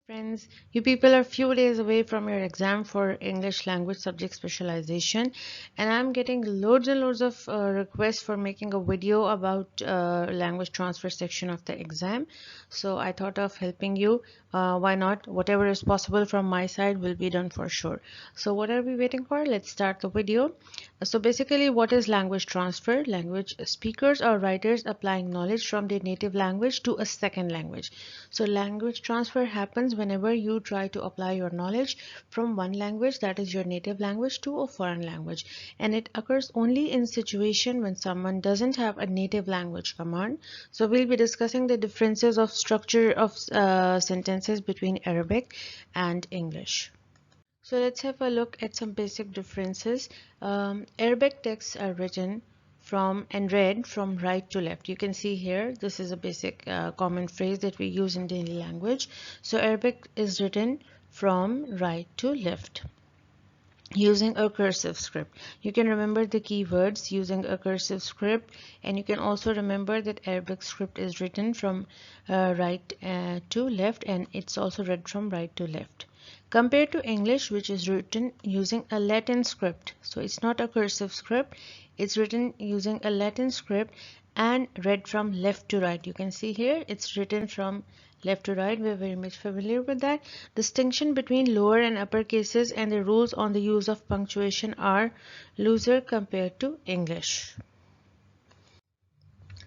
Friends, you people are few days away from your exam for English language subject specialization, and I'm getting loads and loads of requests for making a video about language transfer section of the exam. So I thought of helping you. Why not? Whatever is possible from my side will be done for sure. So what are we waiting for? Let's start the video. So basically, what is language transfer? Language speakers or writers applying knowledge from their native language to a second language. So language transfer happens whenever you try to apply your knowledge from one language, that is your native language, to a foreign language. And it occurs only in situation when someone doesn't have a native language command. So we'll be discussing the differences of structure of sentences between Arabic and English. So let's have a look at some basic differences. Arabic texts are written from and read from right to left. You can see here, this is a basic common phrase that we use in daily language. So Arabic is written from right to left using a cursive script. You can remember the keywords using a cursive script, and you can also remember that Arabic script is written from right to left, and it's also read from right to left. Compared to English, which is written using a Latin script. So it's not a cursive script, it's written using a Latin script and read from left to right. You can see here it's written from left to right. We're very much familiar with that. Distinction between lower and upper cases and the rules on the use of punctuation are looser compared to English.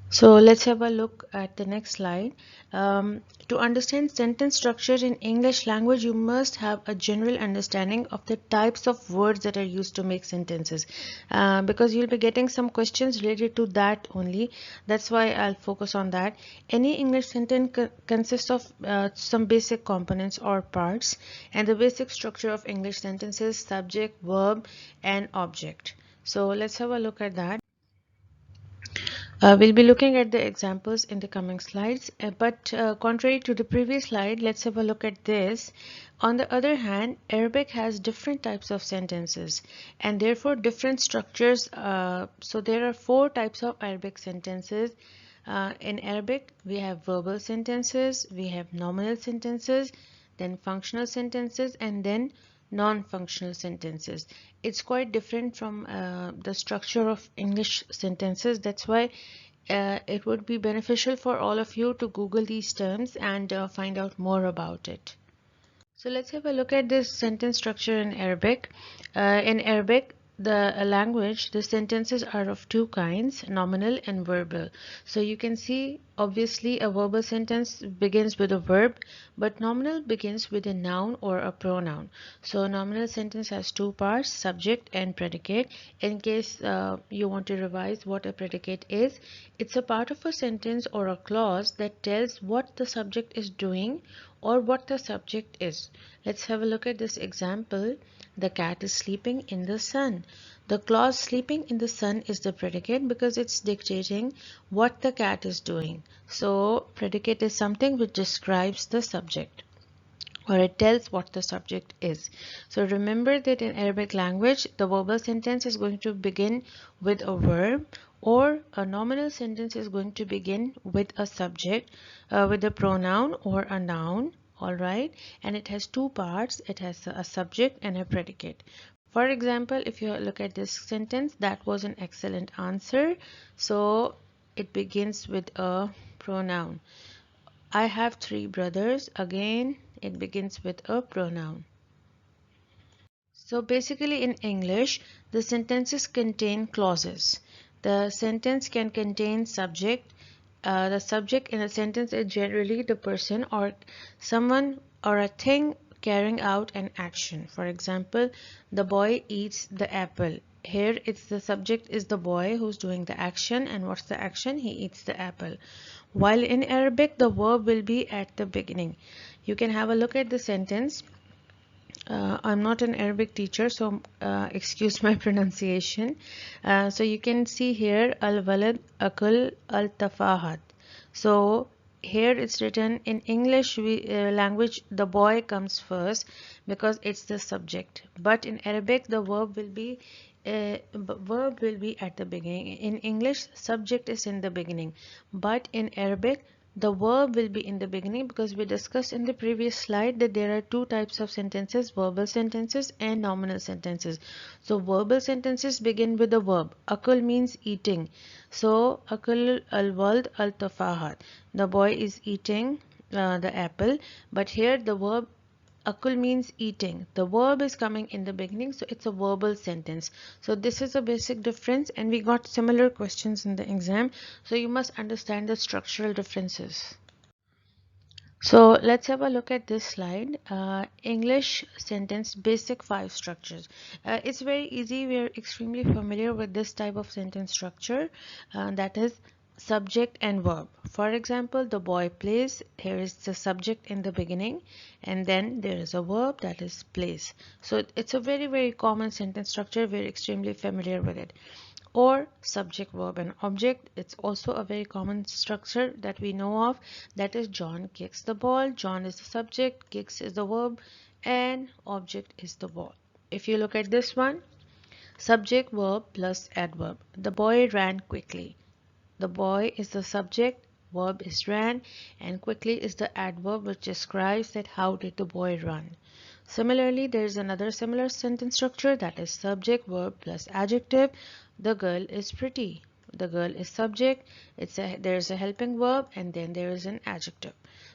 So let's have a look at the next slide. To understand sentence structure in English language, you must have a general understanding of the types of words that are used to make sentences, because you'll be getting some questions related to that only. That's why I'll focus on that. Any English sentence consists of some basic components or parts, and the basic structure of English sentences: subject, verb, and object. So let's have a look at that. We'll be looking at the examples in the coming slides, but contrary to the previous slide, let's have a look at this. On the other hand, Arabic has different types of sentences and therefore different structures. So there are four types of Arabic sentences. In Arabic, we have verbal sentences, we have nominal sentences, then functional sentences, and then non-functional sentences. It's quite different from the structure of English sentences. That's why it would be beneficial for all of you to Google these terms and find out more about it. So let's have a look at this sentence structure in Arabic. In Arabic, the language, the sentences are of two kinds, nominal and verbal. So you can see, obviously, a verbal sentence begins with a verb, but nominal begins with a noun or a pronoun. So nominal sentence has two parts, subject and predicate. In case you want to revise what a predicate is, it's a part of a sentence or a clause that tells what the subject is doing or what the subject is. Let's have a look at this example. The cat is sleeping in the sun. The clause sleeping in the sun is the predicate because it's dictating what the cat is doing. So predicate is something which describes the subject, or it tells what the subject is. So remember that in Arabic language, the verbal sentence is going to begin with a verb, or a nominal sentence is going to begin with a subject, with a pronoun or a noun. All right, and it has two parts. It has a subject and a predicate. For example, if you look at this sentence, that was an excellent answer. So it begins with a pronoun. I have three brothers. Again, it begins with a pronoun. So basically in English, the sentences contain clauses. The sentence can contain subject. The subject in a sentence is generally the person or someone or a thing carrying out an action. For example, the boy eats the apple. Here it's the subject is the boy who's doing the action, and what's the action? He eats the apple. While in Arabic, the verb will be at the beginning. You can have a look at the sentence. I'm not an Arabic teacher, so excuse my pronunciation. So you can see here al-walad akul al-tafahat. So here it's written in English language, the boy comes first because it's the subject. But in Arabic, the verb will be at the beginning. In English, subject is in the beginning, but in Arabic, the verb will be in the beginning, because we discussed in the previous slide that there are two types of sentences, verbal sentences and nominal sentences. So verbal sentences begin with the verb. Akul means eating. So akul al-wald al-tafahat. The boy is eating the apple, but here the verb akul means eating. The verb is coming in the beginning, so it's a verbal sentence. So this is a basic difference, and we got similar questions in the exam, so you must understand the structural differences. So let's have a look at this slide. English sentence basic 5 structures. It's very easy. We are extremely familiar with this type of sentence structure, that is subject and verb. For example, the boy plays. Here is the subject in the beginning, and then there is a verb, that is plays. So it's a very common sentence structure. We're extremely familiar with it. Or subject, verb and object. It's also a very common structure that we know of, that is John kicks the ball. John is the subject, kicks is the verb, and object is the ball. If you look at this one, subject, verb plus adverb. The boy ran quickly. The boy is the subject, verb is ran, and quickly is the adverb which describes that how did the boy run. Similarly, there is another similar sentence structure, that is subject, verb plus adjective. The girl is pretty. The girl is subject, there is a helping verb, and then there is an adjective.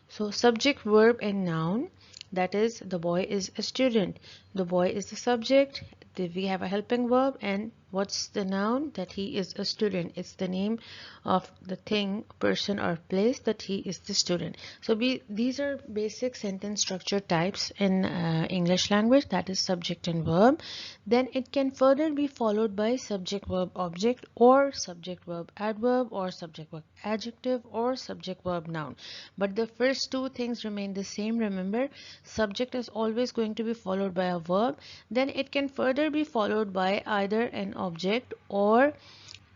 So subject, verb and noun, that is the boy is a student. The boy is the subject, we have a helping verb, and what's the noun? That he is a student. It's the name of the thing, person or place, that he is the student. So these are basic sentence structure types in English language, that is subject and verb. Then it can further be followed by subject, verb, object, or subject, verb, adverb, or subject, verb, adjective, or subject, verb, noun. But the first two things remain the same. Remember, subject is always going to be followed by a verb. Then it can further be followed by either an object or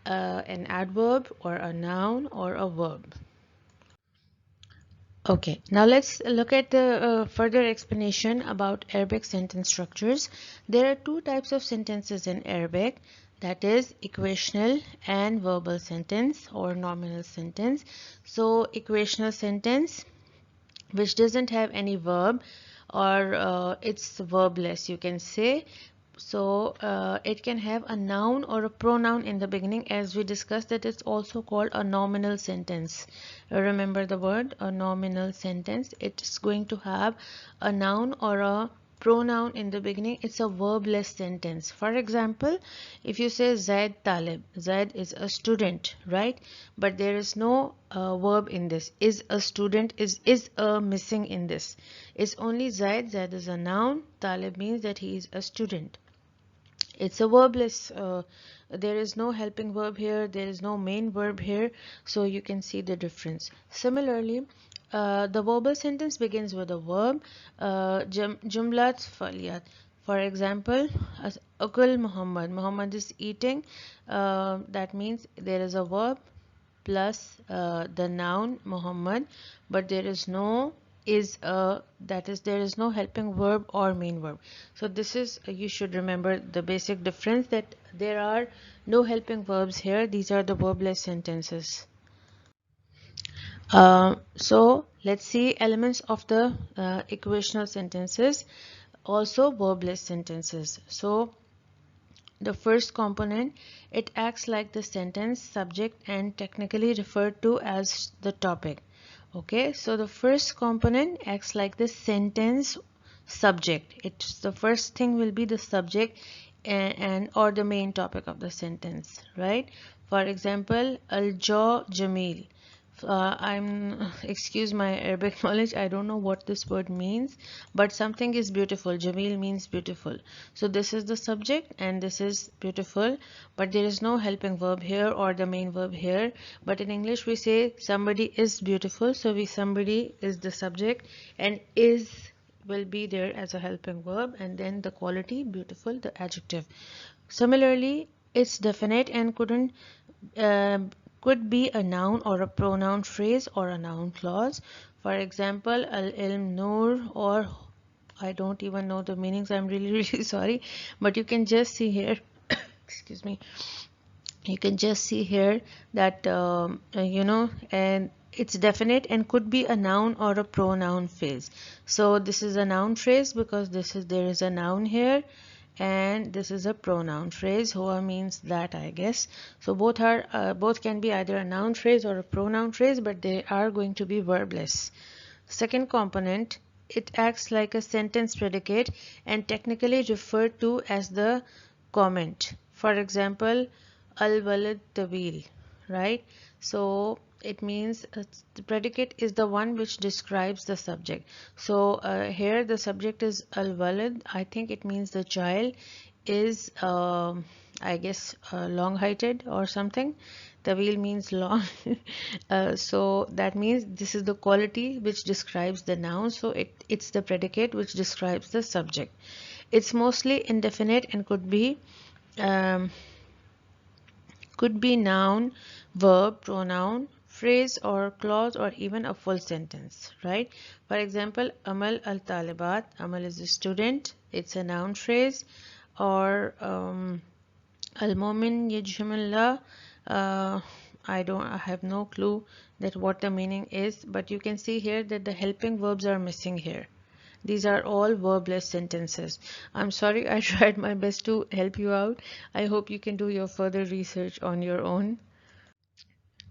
an adverb or a noun or a verb. Okay, now let's look at the further explanation about Arabic sentence structures. There are two types of sentences in Arabic, that is equational and verbal sentence or nominal sentence. So equational sentence, which doesn't have any verb, or it's verbless, you can say. So it can have a noun or a pronoun in the beginning, as we discussed that it's also called a nominal sentence. Remember the word, a nominal sentence. It's going to have a noun or a pronoun in the beginning. It's a verbless sentence. For example, if you say Zaid Talib, Zaid is a student, right? But there is no verb in this. Is a student, is a missing in this. It's only Zaid. Zaid is a noun. Talib means that he is a student. It's a verbless. There is no helping verb here, there is no main verb here, so you can see the difference. Similarly, the verbal sentence begins with a verb, jumlat faliyat. For example, akul Muhammad, Muhammad is eating. That means there is a verb plus the noun Muhammad, but there is no that is, there is no helping verb or main verb. So this is, you should remember the basic difference, that there are no helping verbs here. These are the verbless sentences. So let's see elements of the equational sentences, also verbless sentences. So the first component, it acts like the sentence subject and technically referred to as the topic. Okay, so the first component acts like the sentence subject. It's the first thing will be the subject and or the main topic of the sentence, right? For example, al-jaw jamil. Excuse my Arabic knowledge, I don't know what this word means, but something is beautiful. Jamil means beautiful. So this is the subject and this is beautiful, but there is no helping verb here or the main verb here. But in English we say somebody is beautiful, so somebody is the subject and is will be there as a helping verb, and then the quality beautiful, the adjective. Similarly, it's definite and uh, could be a noun or a pronoun phrase or a noun clause. For example, al-ilm nur, or I don't even know the meanings, I'm really sorry, but you can just see here excuse me, you can just see here that and it's definite and could be a noun or a pronoun phrase. So this is a noun phrase because there is a noun here, and this is a pronoun phrase. Huwa means that, I guess. So both can be either a noun phrase or a pronoun phrase, but they are going to be verbless. Second component, it acts like a sentence predicate and technically referred to as the comment. For example, al-walad tawil, right? So it means the predicate is the one which describes the subject. So here the subject is al-walad. I think it means the child is I guess long-heighted or something. Tawil means long. So that means this is the quality which describes the noun. So it's the predicate which describes the subject. It's mostly indefinite and um, could be noun, verb, pronoun, phrase or clause or even a full sentence, right? For example, Amal al-Talibat, Amal is a student, it's a noun phrase. Or Al-Mumin Yajhamullah, I have no clue that what the meaning is, but you can see here that the helping verbs are missing here. These are all verbless sentences. I'm sorry, I tried my best to help you out. I hope you can do your further research on your own.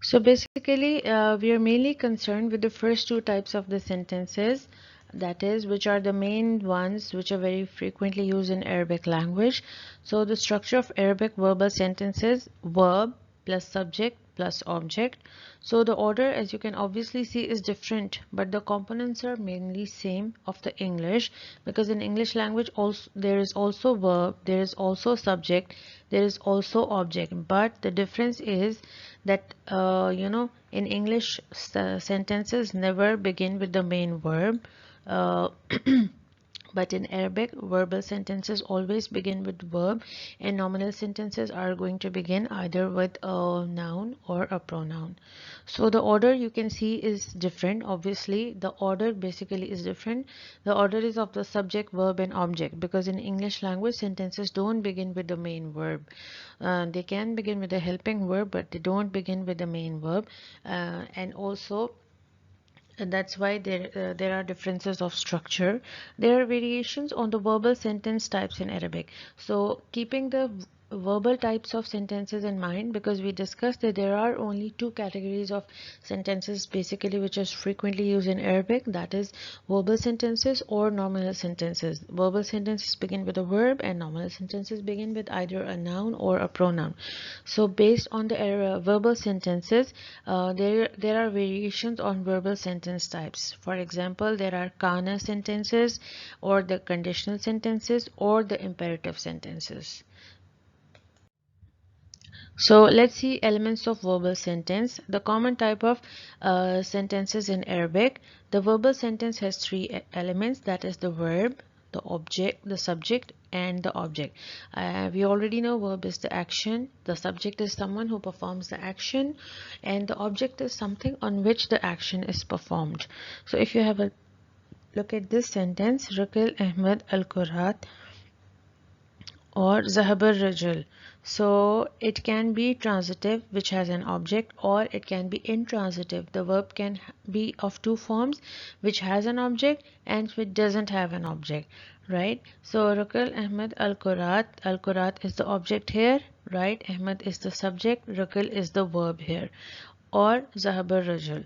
So basically, we are mainly concerned with the first two types of the sentences, that is, which are the main ones which are very frequently used in Arabic language. So the structure of Arabic verbal sentences: verb plus subject plus object. So the order, as you can obviously see, is different, but the components are mainly same of the English, because in English language also there is also verb, there is also subject, there is also object, but the difference is that in English sentences never begin with the main verb. uh, But in Arabic, verbal sentences always begin with verb, and nominal sentences are going to begin either with a noun or a pronoun. So the order you can see is different. Obviously, the order basically is different. The order is of the subject, verb, and object, because in English language, sentences don't begin with the main verb. They can begin with a helping verb, but they don't begin with the main verb. And also, and that's why there are differences of structure. There are variations on the verbal sentence types in Arabic. So keeping the verbal types of sentences in mind, because we discussed that there are only two categories of sentences basically which is frequently used in Arabic, that is verbal sentences or nominal sentences. Verbal sentences begin with a verb and nominal sentences begin with either a noun or a pronoun. So based on the verbal sentences, there are variations on verbal sentence types. For example, there are kana sentences, or the conditional sentences, or the imperative sentences. So let's see elements of verbal sentence. The common type of sentences in Arabic. The verbal sentence has three elements, that is the verb, the object, the subject, and the object. We already know verb is the action, the subject is someone who performs the action, and the object is something on which the action is performed. So if you have a look at this sentence, Rakil Ahmed al-Qurat or Zahabar Rajul. So it can be transitive, which has an object, or it can be intransitive. The verb can be of two forms, which has an object and which doesn't have an object, right? So Rakil Ahmed al-Qurat. Al-Qurat is the object here, right? Ahmed is the subject, Rakil is the verb here. Or Zahabar Rajul.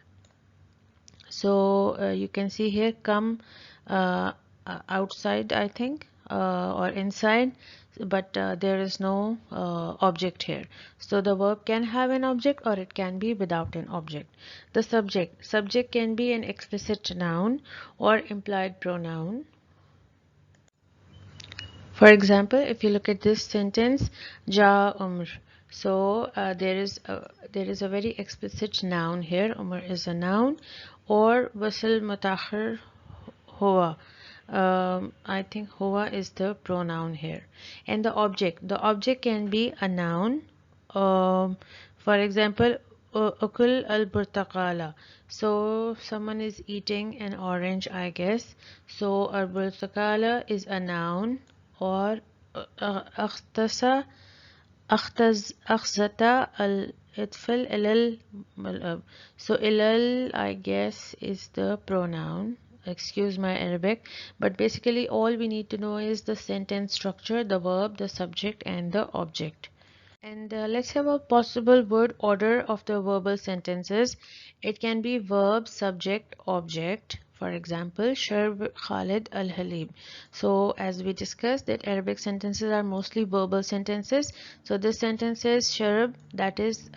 So you can see here, come outside, I think, or inside, but there is no object here. So the verb can have an object or it can be without an object. The subject can be an explicit noun or implied pronoun. For example, if you look at this sentence, Ja Umr. So there is a very explicit noun here. Umr is a noun. Or Wasil Mutakhir Huwa. I think Huwa is the pronoun here. And the object can be a noun. For example, Ukul al burtaqala. So someone is eating an orange, I guess. So al burtaqala is a noun. Or أختص أخذت itfal ilal. So ilal, I guess, is the pronoun. Excuse my Arabic, but basically all we need to know is the sentence structure, the verb, the subject, and the object. And let's have a possible word order of the verbal sentences. It can be verb, subject, object. For example, Sharb Khalid Al Halib. So, as we discussed, that Arabic sentences are mostly verbal sentences. So, this sentence is Sharb, that is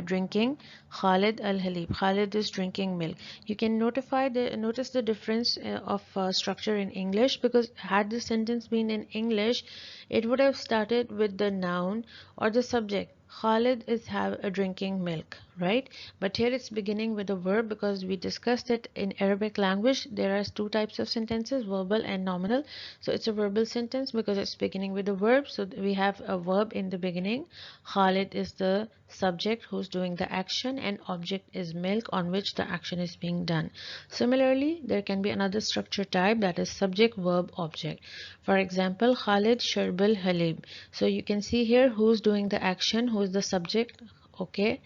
drinking, Khalid Al Halib. Khalid is drinking milk. You can notice the difference of structure in English, because had the sentence been in English, it would have started with the noun or the subject. Khalid is drinking milk, right? But here it's beginning with a verb, because we discussed it in Arabic language. There are two types of sentences, verbal and nominal. So it's a verbal sentence because it's beginning with a verb. So we have a verb in the beginning. Khalid is the subject who's doing the action, and object is milk, on which the action is being done. Similarly, there can be another structure type, that is subject, verb, object. For example, Khalid Sharbil Halib. So you can see here who's doing the action, who's the subject. Okay,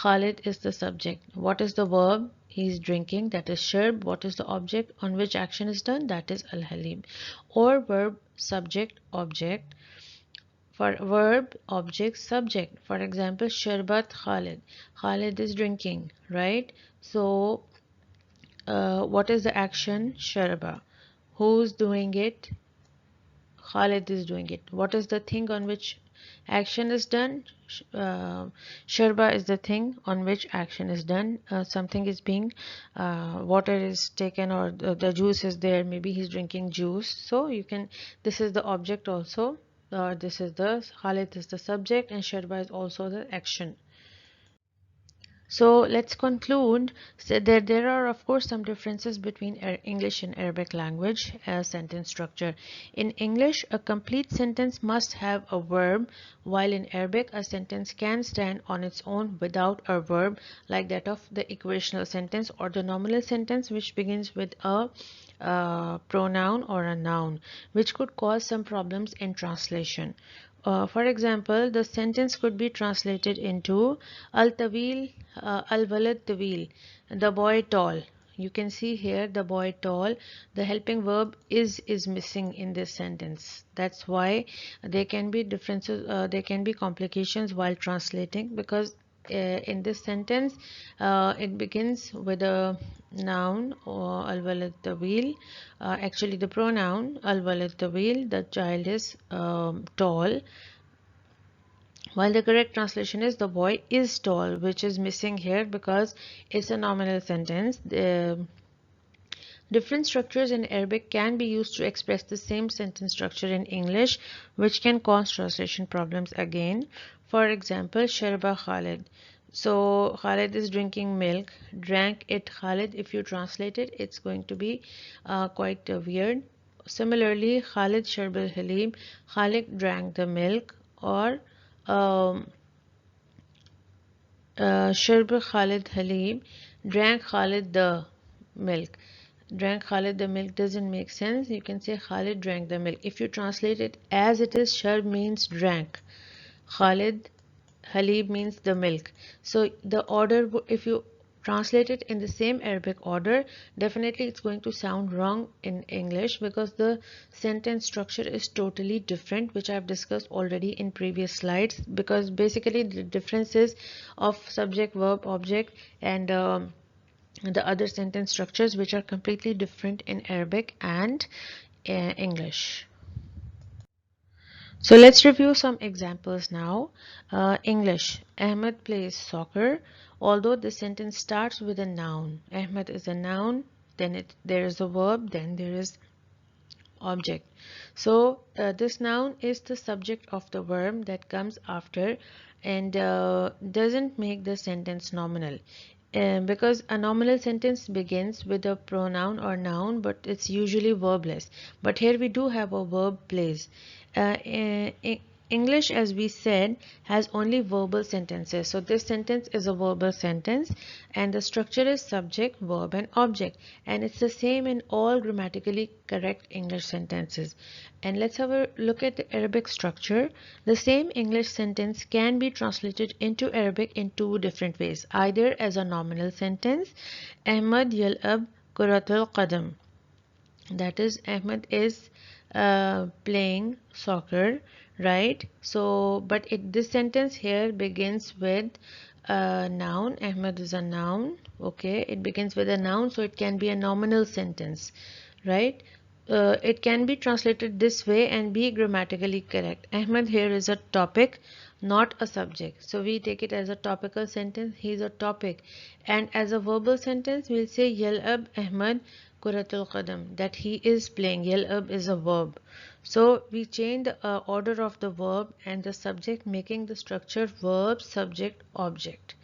Khalid is the subject. What is the verb? He's drinking, that is Sharb. What is the object on which action is done? That is Al Halib. Or verb, subject, object. For verb, object, subject. For example, Sharbat Khalid. Khalid is drinking, right? So, what is the action? Sharba. Who's doing it? Khalid is doing it. What is the thing on which action is done? Sharba is the thing on which action is done. Something is being, water is taken, or the juice is there. Maybe he's drinking juice. So you can, this is the object also. This is the, Khalid is the subject, and Sharba is also the action. So let's conclude. So there are of course some differences between English and Arabic language sentence structure. In English, a complete sentence must have a verb, while in Arabic, a sentence can stand on its own without a verb, like that of the equational sentence or the nominal sentence, which begins with a pronoun or a noun, which could cause some problems in translation. For example, the sentence could be translated into Al-Tawil, Al-Walad Tawil, the boy tall. You can see here the boy tall. The helping verb is missing in this sentence. That's why there can be differences, there can be complications while translating, because in this sentence it begins with a noun, or al-walad tawil. Actually the pronoun al-walad tawil, the child is tall, while the correct translation is the boy is tall, which is missing here because it's a nominal sentence. The different structures in Arabic can be used to express the same sentence structure in English, which can cause translation problems again. For example, Sharba Khalid. So Khalid is drinking milk. Drank it Khalid. If you translate it, it's going to be quite weird. Similarly, Khalid Sharbal Halim. Khalid drank the milk. Or um, Sharb Khalid Halim. Drank Khalid the milk. Drank Khalid the milk doesn't make sense. You can say Khalid drank the milk. If you translate it as it is, Sharb means drank. Khalid Halib means the milk. So the order, if you translate it in the same Arabic order, definitely it's going to sound wrong in English, because the sentence structure is totally different, which I've discussed already in previous slides. Because basically the differences of subject, verb, object, and the other sentence structures, which are completely different in Arabic and English. So let's review some examples now. English. Ahmed plays soccer. Although the sentence starts with a noun. Ahmed is a noun, then there is a verb, then there is object. So this noun is the subject of the verb that comes after, and doesn't make the sentence nominal. Because a nominal sentence begins with a pronoun or noun, but it's usually verbless. But here we do have a verb plays. Uh, English, as we said, has only verbal sentences. So this sentence is a verbal sentence and the structure is subject, verb and object. And it's the same in all grammatically correct English sentences. And let's have a look at the Arabic structure. The same English sentence can be translated into Arabic in two different ways. Either as a nominal sentence, Ahmad yal'ab kuratul qadam. That is, Ahmed is playing soccer, right? So but this sentence here begins with a noun. Ahmed is a noun. Okay, it begins with a noun, so it can be a nominal sentence, right? It can be translated this way and be grammatically correct. Ahmed here is a topic, not a subject, so we take it as a topical sentence. He is a topic. And as a verbal sentence, we'll say yal'ab Ahmed kuratul qadam, that he is playing. Yal'ab is a verb, so we change the order of the verb and the subject, making the structure verb subject object.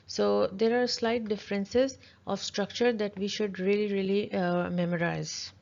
So there are slight differences of structure that we should really memorize.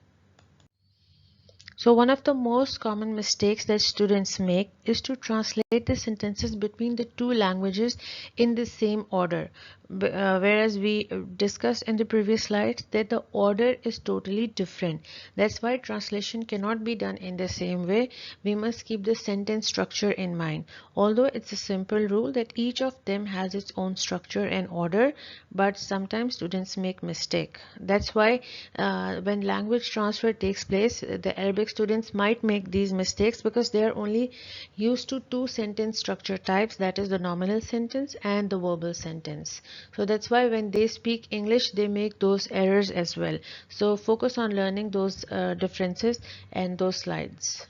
So one of the most common mistakes that students make is to translate the sentences between the two languages in the same order. Whereas we discussed in the previous slides that the order is totally different. That's why translation cannot be done in the same way. We must keep the sentence structure in mind. Although it's a simple rule that each of them has its own structure and order, but sometimes students make mistake. That's why when language transfer takes place, the Arabic students might make these mistakes because they are only used to two sentence structure types, that is the nominal sentence and the verbal sentence. So that's why when they speak English, they make those errors as well. So focus on learning those differences and those slides.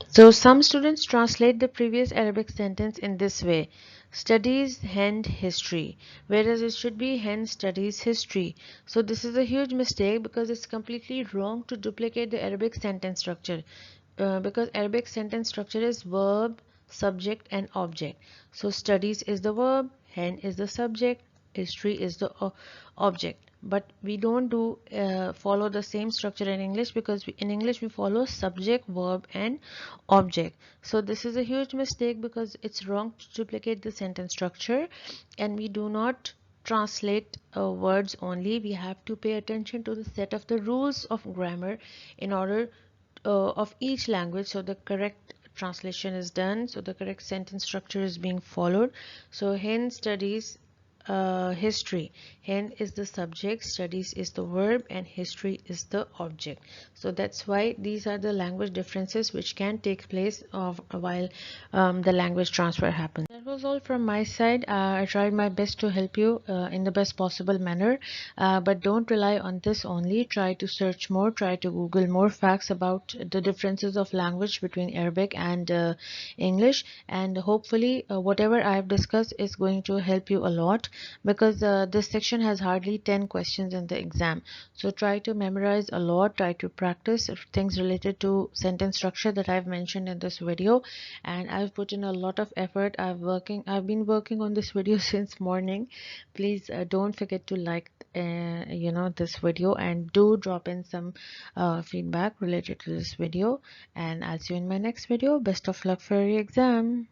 So some students translate the previous Arabic sentence in this way: studies hand history, whereas it should be hand studies history. So this is a huge mistake because it's completely wrong to duplicate the Arabic sentence structure, because Arabic sentence structure is verb, subject and object. So studies is the verb, hand is the subject, history is the object. But we don't do follow the same structure in English, because in English we follow subject, verb and object. So this is a huge mistake because it's wrong to duplicate the sentence structure, and we do not translate words only. We have to pay attention to the set of the rules of grammar in order of each language, so the correct translation is done, so the correct sentence structure is being followed. So hen studies history. Hen is the subject, studies is the verb and history is the object. So that's why these are the language differences which can take place while the language transfer happens. That was all from my side. I tried my best to help you in the best possible manner, but don't rely on this only. Try to search more, try to Google more facts about the differences of language between Arabic and English, and hopefully whatever I have discussed is going to help you a lot, because this section has hardly 10 questions in the exam. So try to memorize a lot, try to practice things related to sentence structure that I've mentioned in this video, and I've put in a lot of effort. I've been working on this video since morning. Please don't forget to like this video, and do drop in some feedback related to this video, and I'll see you in my next video. Best of luck for your exam.